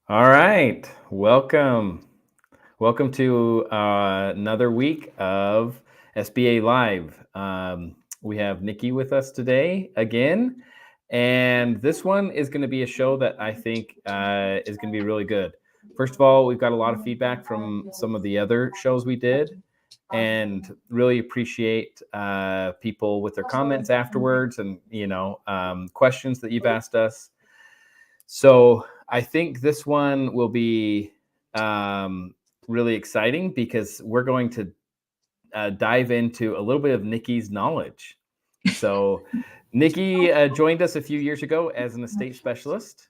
All right. Welcome. Welcome to another week of SBA Live. We have Nikki with us today again. And this one is going to be a show that I think is going to be really good. First of all, we've got a lot of feedback from some of the other shows we did and really appreciate people with their comments afterwards and, questions that you've asked us. So I think this one will be really exciting because we're going to dive into a little bit of Nikki's knowledge. So Nikki joined us a few years ago as an estate specialist,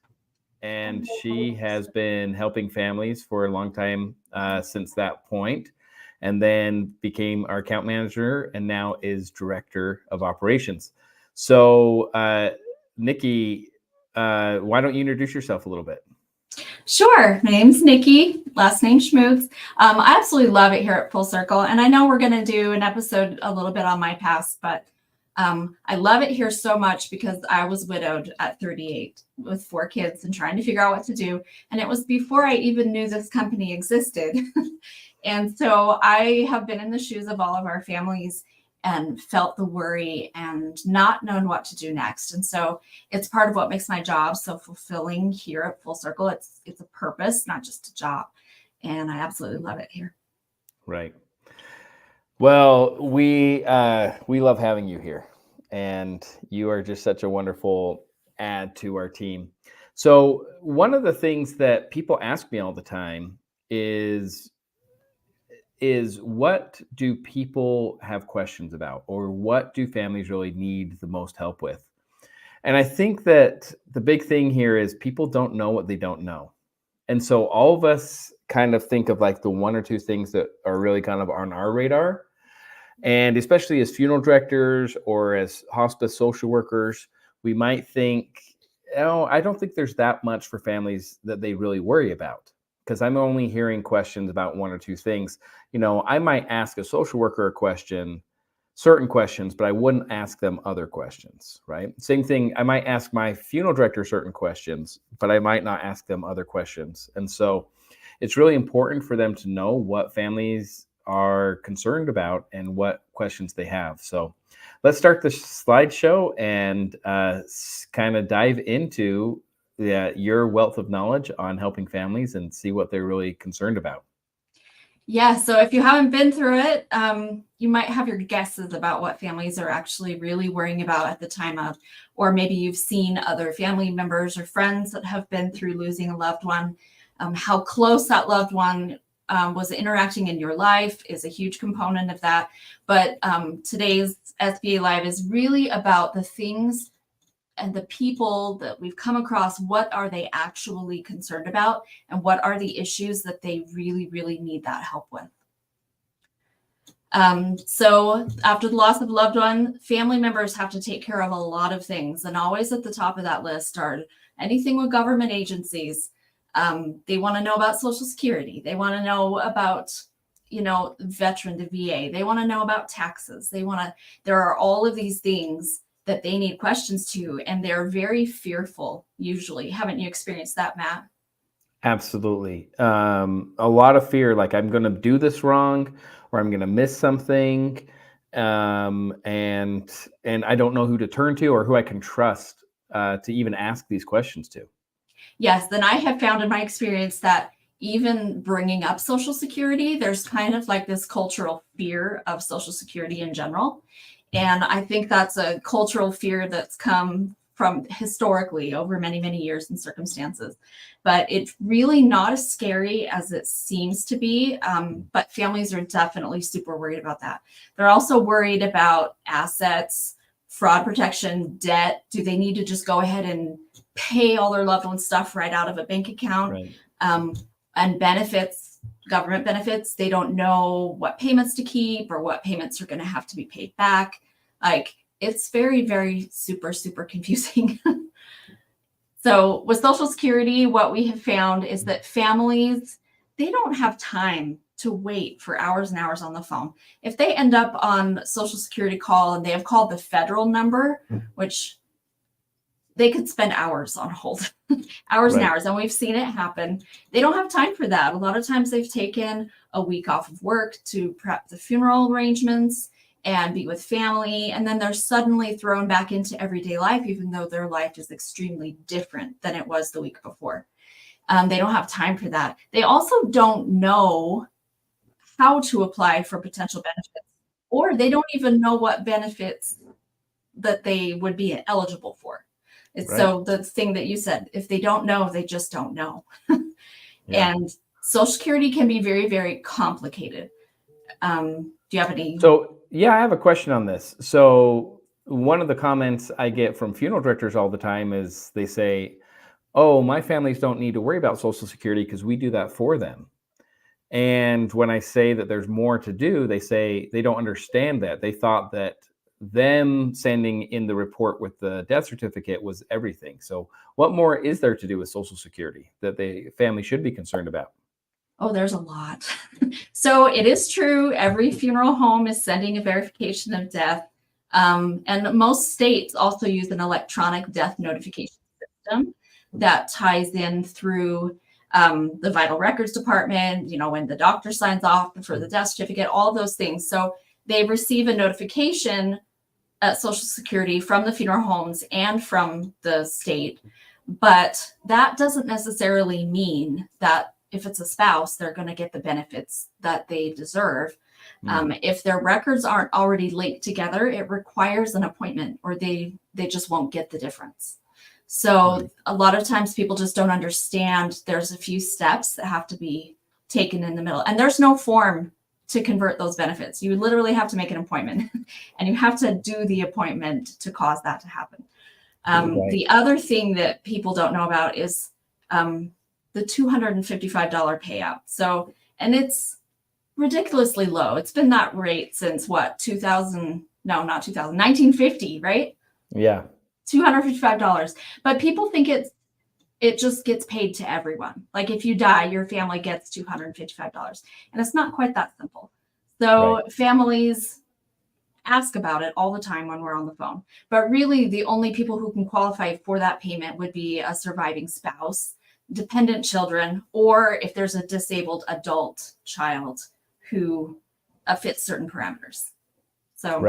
and she has been helping families for a long time since that point, and then became our account manager and now is director of operations. So Nikki, why don't you introduce yourself a little bit? Sure. My name's Nikki, last name Schmoots. I absolutely love it here at Full-Circle. And I know we're going to do an episode a little bit on my past, but I love it here so much because I was widowed at 38 with 4 kids and trying to figure out what to do. And it was before I even knew this company existed. And so I have been in the shoes of all of our families and felt the worry and not known what to do next. And so it's part of what makes my job so fulfilling here at Full-Circle. It's a purpose, not just a job. And I absolutely love it here. Right. Well, we love having you here, and you are just such a wonderful add to our team. So one of the things that people ask me all the time is what do people have questions about, or what do families really need the most help with? And I think that the big thing here is people don't know what they don't know. And so all of us kind of think of like the 1 or 2 things that are really kind of on our radar. And especially as funeral directors or as hospice social workers, we might think, oh, I don't think there's that much for families that they really worry about, because I'm only hearing questions about 1 or 2 things. I might ask a social worker certain questions, but I wouldn't ask them other questions, right? Same thing, I might ask my funeral director certain questions, but I might not ask them other questions. And so it's really important for them to know what families are concerned about and what questions they have. So let's start the slideshow and kind of dive into your wealth of knowledge on helping families and see what they're really concerned about. Yeah, so if you haven't been through it, you might have your guesses about what families are actually really worrying about at the time of, or maybe you've seen other family members or friends that have been through losing a loved one. How close that loved one was interacting in your life is a huge component of that. But today's SBA Live is really about the things and the people that we've come across. What are they actually concerned about? And what are the issues that they really, really need that help with? So after the loss of a loved one, family members have to take care of a lot of things. And always at the top of that list are anything with government agencies. They want to know about Social Security. They want to know about, veteran, the VA. They want to know about taxes. There are all of these things that they need questions to, and they're very fearful usually. Haven't you experienced that, Matt? Absolutely. A lot of fear, like I'm going to do this wrong, or I'm going to miss something. And I don't know who to turn to or who I can trust to even ask these questions to. Yes, then I have found in my experience that even bringing up Social Security, there's kind of like this cultural fear of Social Security in general. And I think that's a cultural fear that's come from historically over many, many years and circumstances. But it's really not as scary as it seems to be. But families are definitely super worried about that. They're also worried about assets, fraud protection, debt. Do they need to just go ahead and pay all their loved ones' stuff right out of a bank account? Right. And benefits, government benefits, they don't know what payments to keep or what payments are going to have to be paid back. Like, it's very, very super, super confusing. So with Social Security, what we have found is that families, they don't have time to wait for hours and hours on the phone. If they end up on Social Security call and they have called the federal number, which they could spend hours on hold, hours and hours. And we've seen it happen. They don't have time for that. A lot of times they've taken a week off of work to prep the funeral arrangements and be with family. And then they're suddenly thrown back into everyday life, even though their life is extremely different than it was the week before. They don't have time for that. They also don't know how to apply for potential benefits, or they don't even know what benefits that they would be eligible for. So the thing that you said, if they don't know, they just don't know. And Social Security can be very, very complicated. Do you have any? So, yeah, I have a question on this. So one of the comments I get from funeral directors all the time is they say, oh, my families don't need to worry about Social Security because we do that for them. And when I say that there's more to do, they say they don't understand that. They thought that them sending in the report with the death certificate was everything. So what more is there to do with Social Security that the family should be concerned about? Oh, there's a lot. So it is true. Every funeral home is sending a verification of death. And most states also use an electronic death notification system that ties in through the vital records department, when the doctor signs off for the death certificate, all those things. So they receive a notification at Social Security from the funeral homes and from the state. But that doesn't necessarily mean that if it's a spouse, they're going to get the benefits that they deserve. If their records aren't already linked together, it requires an appointment, or they just won't get the difference. So a lot of times people just don't understand there's a few steps that have to be taken in the middle. And there's no form to convert those benefits. You literally have to make an appointment and you have to do the appointment to cause that to happen. The other thing that people don't know about is the $255 payout. So, and it's ridiculously low. It's been that rate since what, 1950, right? Yeah. $255. But people think it just gets paid to everyone. Like if you die, your family gets $255. And it's not quite that simple. So families ask about it all the time when we're on the phone. But really, the only people who can qualify for that payment would be a surviving spouse, dependent children, or if there's a disabled adult child who fits certain parameters. So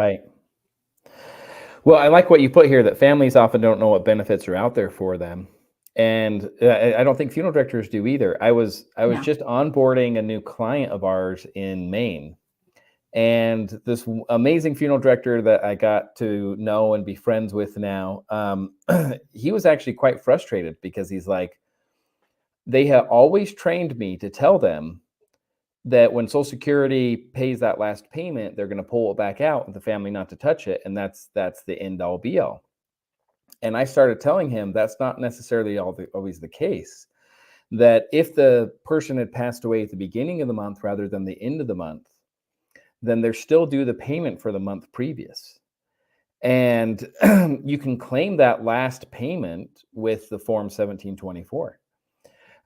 Well, I like what you put here, that families often don't know what benefits are out there for them. And I don't think funeral directors do either. I was just onboarding a new client of ours in Maine. And this amazing funeral director that I got to know and be friends with now, he was actually quite frustrated because he's like, they have always trained me to tell them that when Social Security pays that last payment, they're going to pull it back out and the family not to touch it. And that's the end all be all. And I started telling him that's not necessarily always the case, that if the person had passed away at the beginning of the month rather than the end of the month, then they're still due the payment for the month previous. And you can claim that last payment with the Form 1724.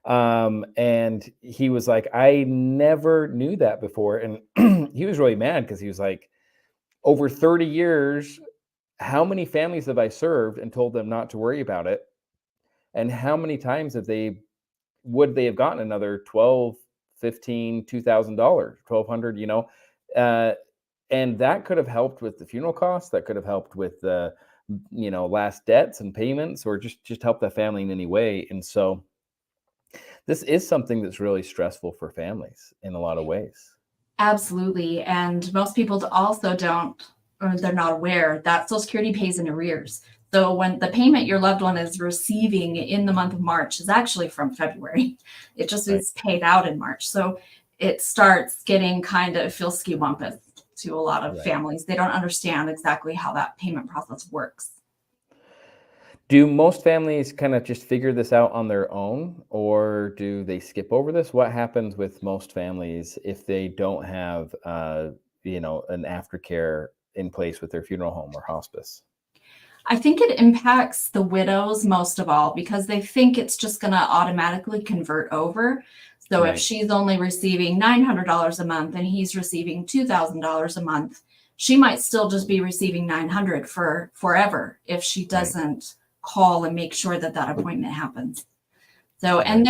And he was like, I never knew that before. And he was really mad because he was like, over 30 years, how many families have I served and told them not to worry about it? And how many times would they have gotten another $12, $15, $2,000, $1,200, and that could have helped with the funeral costs. That could have helped with the, last debts and payments, or just help the family in any way. And so this is something that's really stressful for families in a lot of ways. Absolutely. And most people also they're not aware that Social Security pays in arrears. So when the payment your loved one is receiving in the month of March is actually from February, it just is paid out in March. So it starts getting kind of skiwampus to a lot of families. They don't understand exactly how that payment process works. Do most families kind of just figure this out on their own, or do they skip over this? What happens with most families if they don't have, an aftercare in place with their funeral home or hospice? I think it impacts the widows most of all because they think it's just going to automatically convert over. So if she's only receiving $900 a month and he's receiving $2,000 a month, she might still just be receiving $900 for forever if she doesn't call and make sure that that appointment happens. So, Right. and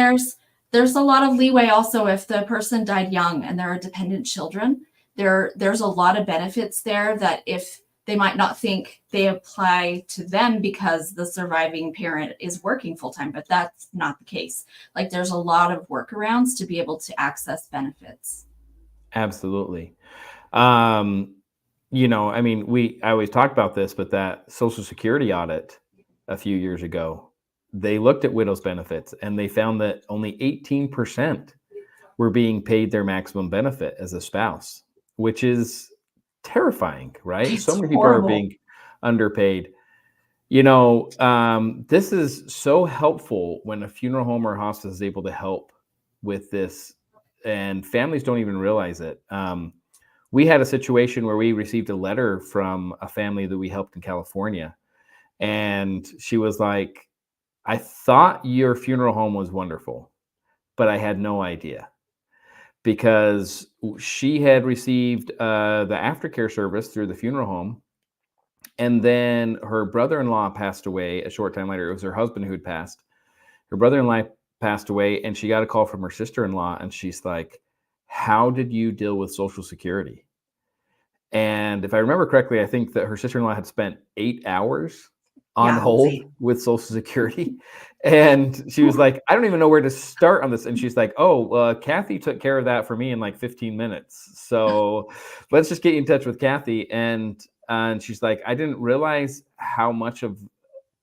there's a lot of leeway also if the person died young and there are dependent children. There's a lot of benefits there that if they might not think they apply to them because the surviving parent is working full time, but that's not the case. Like there's a lot of workarounds to be able to access benefits. Absolutely. Um, I mean, I always talk about this, but that Social Security audit a few years ago, they looked at widows benefits and they found that only 18% were being paid their maximum benefit as a spouse, which is terrifying, right? So It's many people are horrible. being underpaid. This is so helpful when a funeral home or hospice is able to help with this, and families don't even realize it. We had a situation where we received a letter from a family that we helped in California, and she was like, I thought your funeral home was wonderful, but I had no idea because she had received the aftercare service through the funeral home. And then her brother-in-law passed away a short time later. It was her husband who had passed. Her brother-in-law passed away, and she got a call from her sister-in-law, and she's like, how did you deal with Social Security? And if I remember correctly, I think that her sister-in-law had spent 8 hours on Yeah, hold with Social Security. And she was like, I don't even know where to start on this. And she's like, oh, Kathy took care of that for me in like 15 minutes. So let's just get you in touch with Kathy. And she's like, I didn't realize how much of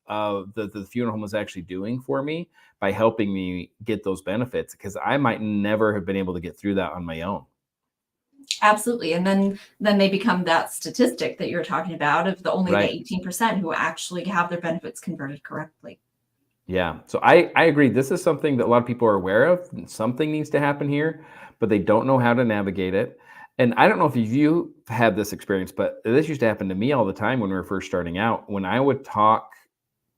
the funeral home was actually doing for me by helping me get those benefits, because I might never have been able to get through that on my own. absolutely. And then they become that statistic that you're talking about of the only the Right. 18% who actually have their benefits converted correctly. Yeah. So I agree. This is something that a lot of people are aware of. Something needs to happen here, but they don't know how to navigate it. And I don't know if you had this experience, but this used to happen to me all the time when we were first starting out. When I would talk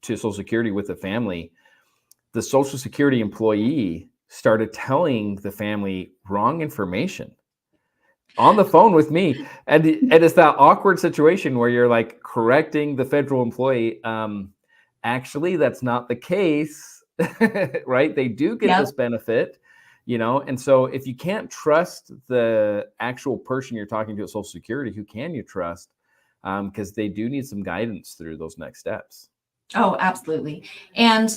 to Social Security with the family, the Social Security employee started telling the family wrong information on the phone with me. And it's that awkward situation where you're like correcting the federal employee. Actually, that's not the case, right? They do get this Yep. benefit, and so if you can't trust the actual person you're talking to at Social Security, who can you trust? Because they do need some guidance through those next steps. Oh, absolutely. And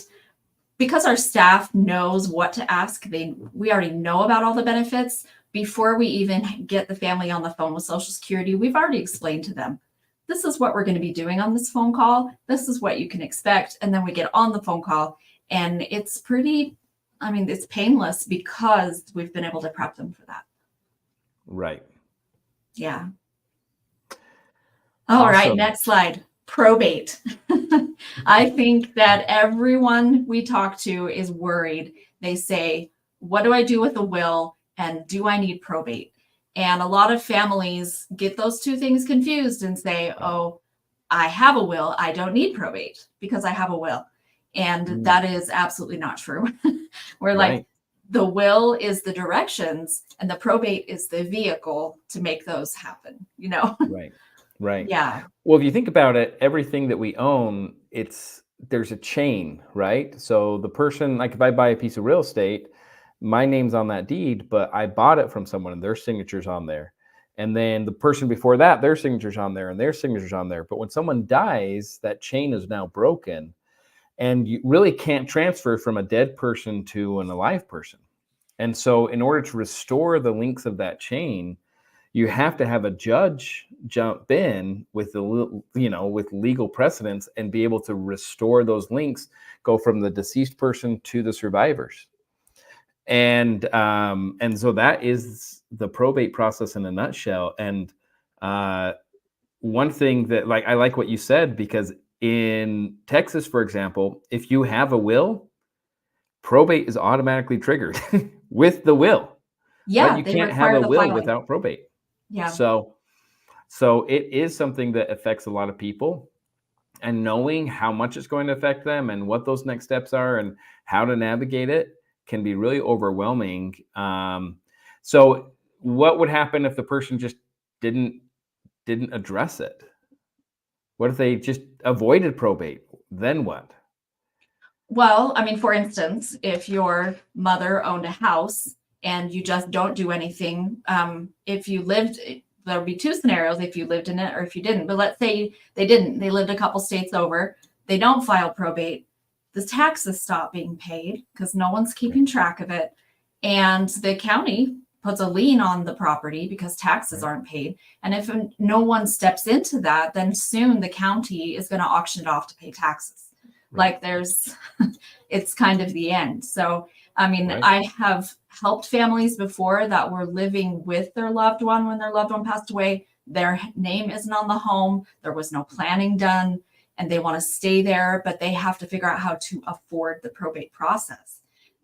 because our staff knows what to ask, we already know about all the benefits before we even get the family on the phone with Social Security. We've already explained to them, this is what we're going to be doing on this phone call. This is what you can expect. And then we get on the phone call and it's it's painless because we've been able to prep them for that. Right. Yeah. All right, Awesome. next slide. Probate. I think that everyone we talk to is worried. They say, what do I do with a will? And do I need probate? And a lot of families get those two things confused and say, oh, I have a will. I don't need probate because I have a will. And Mm, that is absolutely not true. We're like, right. the will is the directions and the probate is the vehicle to make those happen, Right. Right. Yeah. Well, if you think about it, everything that we own, there's a chain, right? So the person, like if I buy a piece of real estate, my name's on that deed, but I bought it from someone and their signature's on there. And then the person before that, their signature's on there and their signature's on there. But when someone dies, that chain is now broken. And you really can't transfer from a dead person to an alive person. And so in order to restore the links of that chain, you have to have a judge jump in with with legal precedence and be able to restore those links, go from the deceased person to the survivors. And so that is the probate process in a nutshell. And uh, one thing that, like, I like what you said, because in Texas, for example, if you have a will, probate is automatically triggered with the will, right? Yeah, You they can't have require a the will filing. without probate. Yeah. So it is something that affects a lot of people, and knowing how much it's going to affect them and what those next steps are and how to navigate it can be really overwhelming. So what would happen if the person just didn't address it? What if they just avoided probate? Then what? Well, I mean, for instance, if your mother owned a house and you just don't do anything, if you lived, there would be two scenarios if you lived in it or if you didn't. But let's say they didn't, they lived a couple states over, they don't file probate, the taxes stop being paid because no one's keeping track of it. And the county puts a lien on the property because taxes aren't paid. And if no one steps into that, then soon the county is going to auction it off to pay taxes. Like it's kind of the end. So, I mean, I have helped families before that were living with their loved one when their loved one passed away. Their name isn't on the home. There was no planning done and they want to stay there, but they have to figure out how to afford the probate process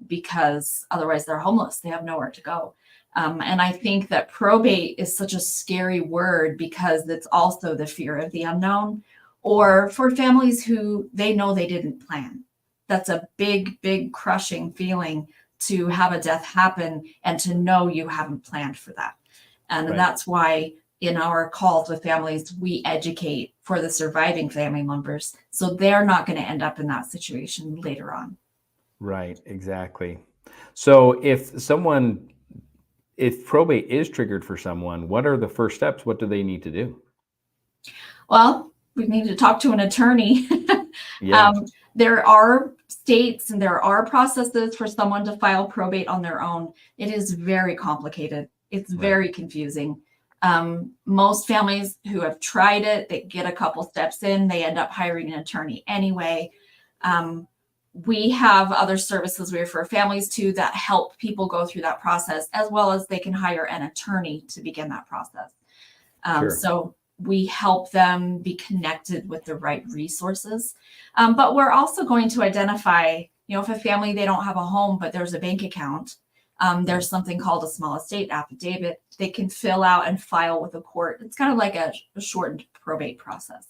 because otherwise they're homeless. They have nowhere to go. And I think that probate is such a scary word because it's also the fear of the unknown. Or for families who they know they didn't plan. That's a big, big crushing feeling to have a death happen and to know you haven't planned for that. And that's why in our calls with families, we educate for the surviving family members. So they're not going to end up in that situation later on. Right, exactly. So if probate is triggered for someone, what are the first steps? What do they need to do? Well, we need to talk to an attorney. There are states and there are processes for someone to file probate on their own. It is very complicated. It's very confusing. Most families who have tried it, they get a couple steps in, they end up hiring an attorney anyway. We have other services we refer families to that help people go through that process, as well as they can hire an attorney to begin that process. So we help them be connected with the right resources. But we're also going to identify, if a family, they don't have a home, but there's a bank account, there's something called a small estate affidavit. They can fill out and file with a court. It's kind of like a shortened probate process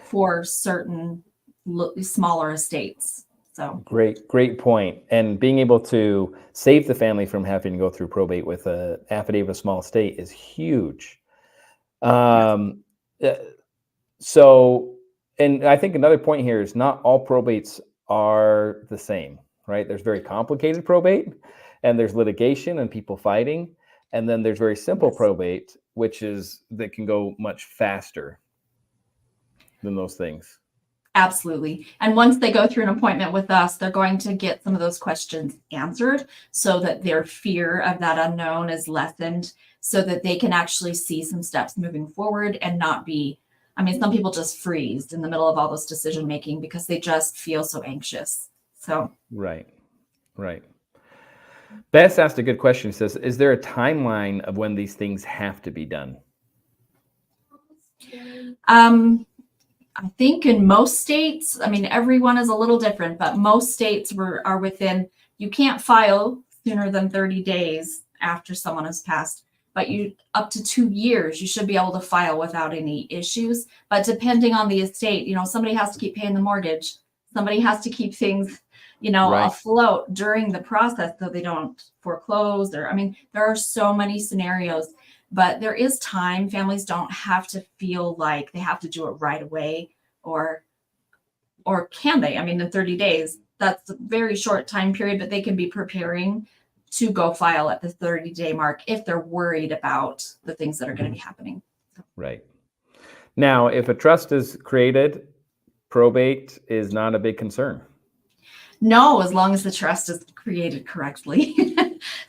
for certain smaller estates. So great point. And being able to save the family from having to go through probate with an affidavit of small estate is huge. So, and I think another point here is not all probates are the same, right? There's very complicated probate and there's litigation and people fighting. And then there's very simple probate, that can go much faster than those things. Absolutely. And once they go through an appointment with us, they're going to get some of those questions answered so that their fear of that unknown is lessened, so that they can actually see some steps moving forward and not be, some people just freeze in the middle of all this decision making because they just feel so anxious. So Right. Bess asked a good question. She says, is there a timeline of when these things have to be done? I think in most states, everyone is a little different, but most states are within, you can't file sooner than 30 days after someone has passed, but up to 2 years, you should be able to file without any issues. But depending on the estate, somebody has to keep paying the mortgage. Somebody has to keep things, afloat during the process so they don't foreclose. There are so many scenarios. But there is time. Families don't have to feel like they have to do it right away, or can they? In 30 days, that's a very short time period, but they can be preparing to go file at the 30-day mark if they're worried about the things that are going to be happening. Right. Now, if a trust is created, probate is not a big concern. No, as long as the trust is created correctly.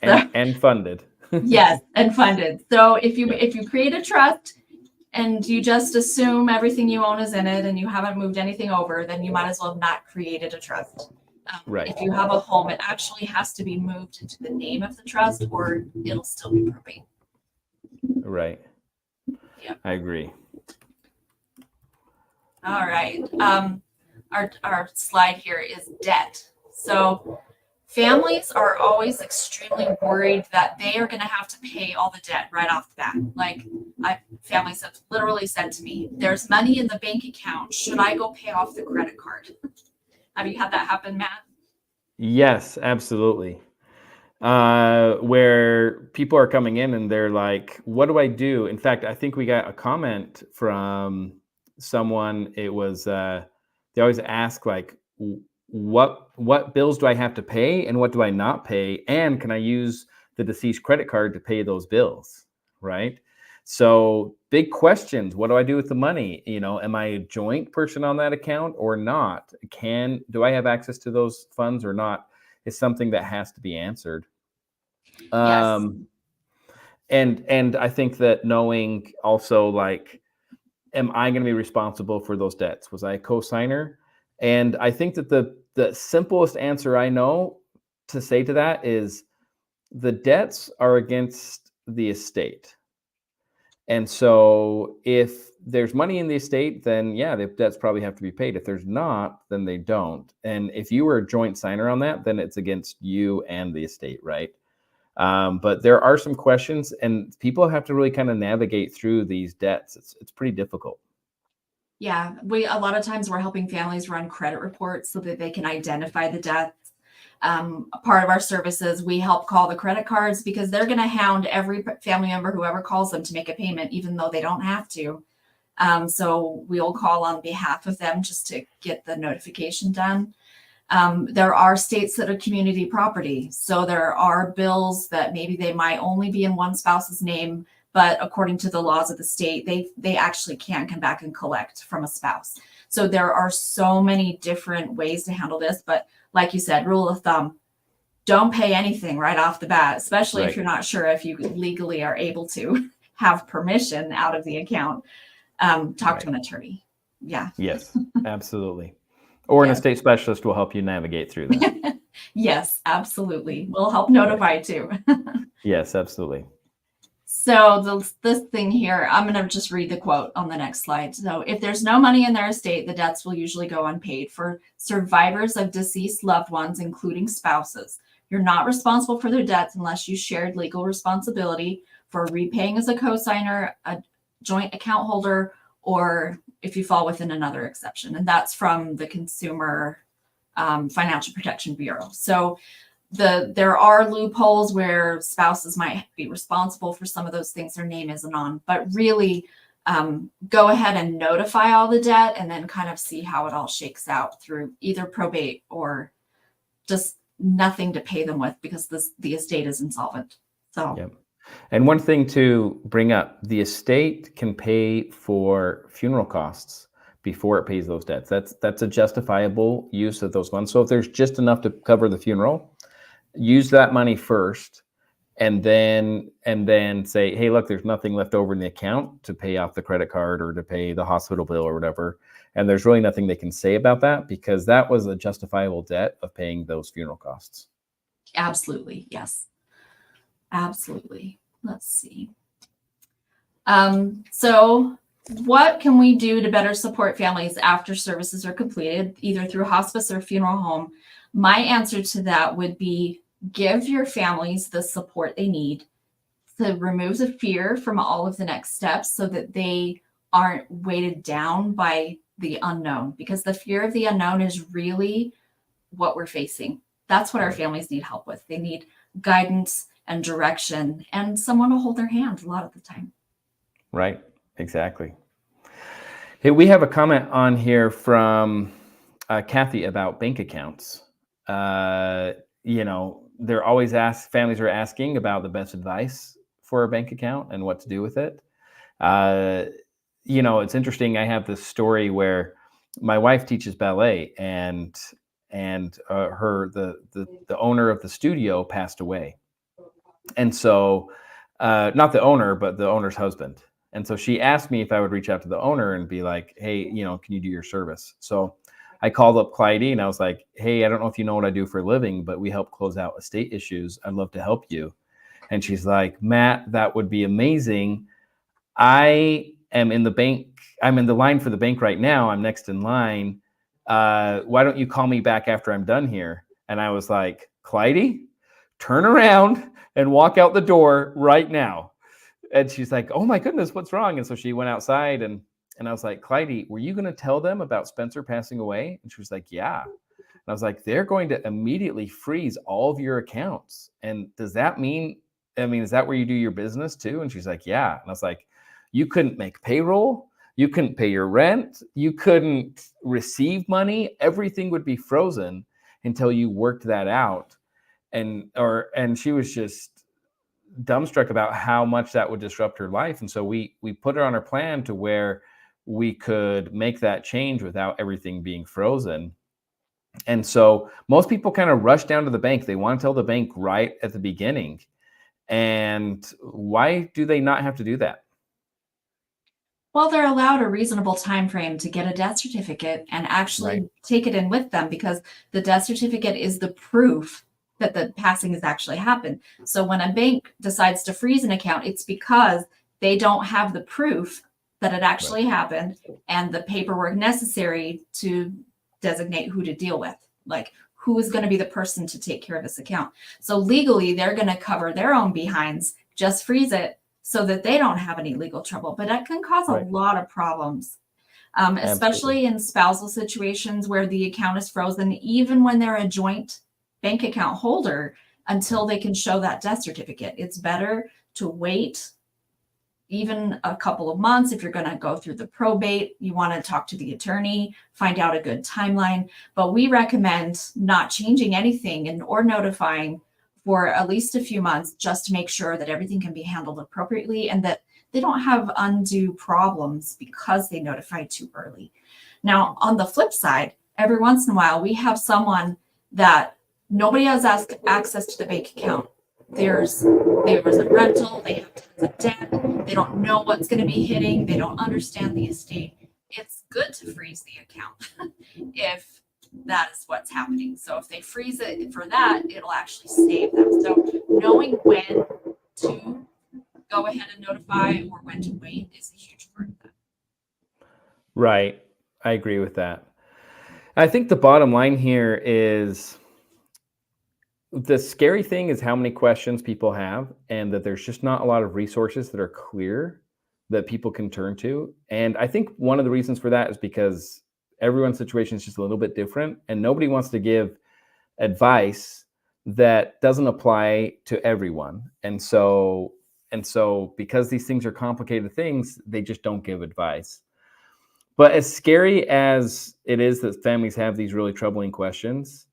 and funded. Yes, and funded. So if you create a trust and you just assume everything you own is in it and you haven't moved anything over, then you might as well have not created a trust. If you have a home, it actually has to be moved into the name of the trust or it'll still be probate. Right. Yeah. I agree. All right. Our slide here is debt. So families are always extremely worried that they are going to have to pay all the debt right off the bat. Families have literally said to me, there's money in the bank account. Should I go pay off the credit card? Have you had that happen, Matt? Yes, absolutely. Where people are coming in and they're like, what do I do? In fact, I think we got a comment from someone. It was, they always ask, like, what bills do I have to pay and what do I not pay? And can I use the deceased credit card to pay those bills? Right. So big questions. What do I do with the money? Am I a joint person on that account or not? Do I have access to those funds or not? Is something that has to be answered. Yes. And I think that knowing also, like, am I going to be responsible for those debts? Was I a co-signer? And I think that the simplest answer I know to say to that is the debts are against the estate. And so if there's money in the estate, then yeah, the debts probably have to be paid. If there's not, then they don't. And if you were a joint signer on that, then it's against you and the estate, right? But there are some questions, and people have to really kind of navigate through these debts. It's pretty difficult. Yeah, a lot of times we're helping families run credit reports so that they can identify the debts. Part of our services, we help call the credit cards because they're going to hound every family member, whoever calls them, to make a payment, even though they don't have to. So we'll call on behalf of them just to get the notification done. There are states that are community property. So there are bills that maybe they might only be in one spouse's name, but according to the laws of the state, they actually can come back and collect from a spouse. So there are so many different ways to handle this. But like you said, rule of thumb, don't pay anything right off the bat, especially if you're not sure if you legally are able to have permission out of the account. Talk to an attorney. Yeah. Yes, absolutely. Or an estate specialist will help you navigate through that. Yes, absolutely. We'll help notify too. Yes, absolutely. So this thing here, I'm going to just read the quote on the next slide. So if there's no money in their estate, the debts will usually go unpaid. For survivors of deceased loved ones, including spouses, you're not responsible for their debts unless you shared legal responsibility for repaying as a co-signer, a joint account holder, or if you fall within another exception. And that's from the Consumer Financial Protection Bureau. So there are loopholes where spouses might be responsible for some of those things their name isn't on, but really go ahead and notify all the debt and then kind of see how it all shakes out through either probate or just nothing to pay them with because the estate is insolvent. So. Yep. And one thing to bring up, the estate can pay for funeral costs before it pays those debts. That's a justifiable use of those funds. So if there's just enough to cover the funeral, use that money first, and then say, hey, look, there's nothing left over in the account to pay off the credit card or to pay the hospital bill or whatever. And there's really nothing they can say about that because that was a justifiable debt of paying those funeral costs. Absolutely. Yes. Absolutely. Let's see. So what can we do to better support families after services are completed, either through hospice or funeral home? My answer to that would be give your families the support they need to remove the fear from all of the next steps so that they aren't weighted down by the unknown, because the fear of the unknown is really what we're facing. That's what our families need help with. They need guidance and direction and someone to hold their hand a lot of the time. Right. Exactly. Hey, we have a comment on here from Kathy about bank accounts. They're always families are asking about the best advice for a bank account and what to do with it. It's interesting. I have this story where my wife teaches ballet, and the owner of the studio passed away. And so, not the owner, but the owner's husband. And so she asked me if I would reach out to the owner and be like, hey, can you do your service? So I called up Clyde and I was like, hey, I don't know if you know what I do for a living, but we help close out estate issues. I'd love to help you. And she's like, Matt, that would be amazing. I am in the bank. I'm in the line for the bank right now. I'm next in line. Why don't you call me back after I'm done here? And I was like, Clyde, turn around and walk out the door right now. And she's like, oh my goodness, what's wrong? And so she went outside and I was like, Clyde, were you going to tell them about Spencer passing away? And she was like, yeah. And I was like, they're going to immediately freeze all of your accounts. And does that mean, is that where you do your business too? And she's like, yeah. And I was like, you couldn't make payroll. You couldn't pay your rent. You couldn't receive money. Everything would be frozen until you worked that out. And she was just dumbstruck about how much that would disrupt her life. And so we put her on her plan to where we could make that change without everything being frozen. And so most people kind of rush down to the bank. They want to tell the bank right at the beginning. And why do they not have to do that? Well, they're allowed a reasonable time frame to get a death certificate and actually Right. take it in with them, because the death certificate is the proof that the passing has actually happened. So when a bank decides to freeze an account, it's because they don't have the proof that it actually happened and the paperwork necessary to designate who to deal with, like who is going to be the person to take care of this account. So legally, they're going to cover their own behinds, just freeze it so that they don't have any legal trouble. But that can cause a lot of problems, especially in spousal situations where the account is frozen, even when they're a joint bank account holder, until they can show that death certificate. It's better to wait even a couple of months. If you're going to go through the probate, you want to talk to the attorney, find out a good timeline. But we recommend not changing anything or notifying for at least a few months, just to make sure that everything can be handled appropriately and that they don't have undue problems because they notified too early. Now, on the flip side, every once in a while, we have someone that nobody has access to the bank account. There was a rental, they have tons of debt, they don't know what's going to be hitting, they don't understand the estate. It's good to freeze the account if that is what's happening. So if they freeze it for that, it'll actually save them. So knowing when to go ahead and notify or when to wait is a huge part of that. Right. I agree with that. I think the bottom line here is the scary thing is how many questions people have, and that there's just not a lot of resources that are clear that people can turn to. And I think one of the reasons for that is because everyone's situation is just a little bit different, and nobody wants to give advice that doesn't apply to everyone. And so because these things are complicated things, they just don't give advice. But as scary as it is that families have these really troubling questions,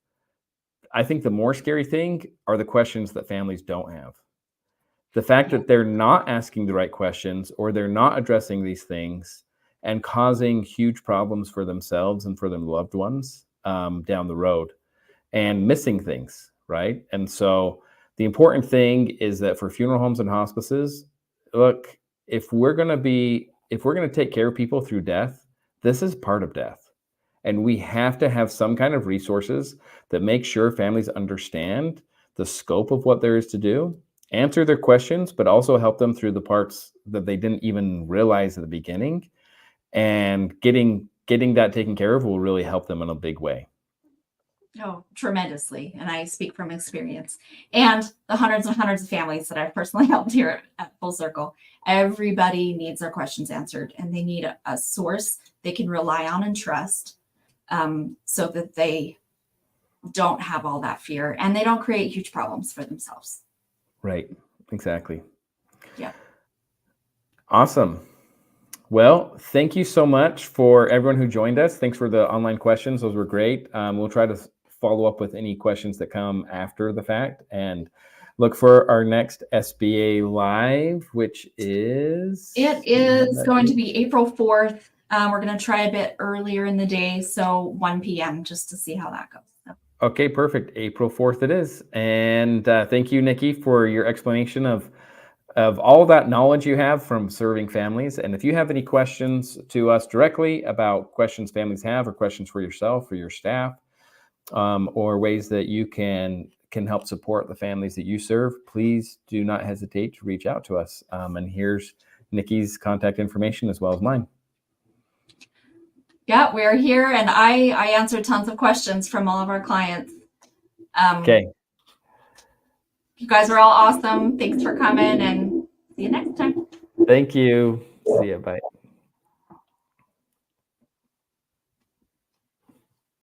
I think the more scary thing are the questions that families don't have. The fact that they're not asking the right questions, or they're not addressing these things, and causing huge problems for themselves and for their loved ones down the road, and missing things, right? And so the important thing is that for funeral homes and hospices, look, if we're going to take care of people through death, this is part of death. And we have to have some kind of resources that make sure families understand the scope of what there is to do, answer their questions, but also help them through the parts that they didn't even realize at the beginning. And getting that taken care of will really help them in a big way. Oh, tremendously. And I speak from experience. And the hundreds and hundreds of families that I've personally helped here at Full Circle, everybody needs their questions answered, and they need a source they can rely on and trust, so that they don't have all that fear and they don't create huge problems for themselves. Right. Exactly. Yeah. Awesome. Well, thank you so much for everyone who joined us. Thanks for the online questions. Those were great. We'll try to follow up with any questions that come after the fact, and look for our next SBA Live, which is... It is going to be April 4th. We're going to try a bit earlier in the day, so 1 p.m., just to see how that goes. Okay, perfect. April 4th it is. And thank you, Nikki, for your explanation of all that knowledge you have from serving families. And if you have any questions to us directly about questions families have, or questions for yourself or your staff, or ways that you can help support the families that you serve, please do not hesitate to reach out to us. And here's Nikki's contact information as well as mine. Yeah, we're here, and I answer tons of questions from all of our clients. Okay. You guys are all awesome. Thanks for coming, and see you next time. Thank you. See ya. Bye.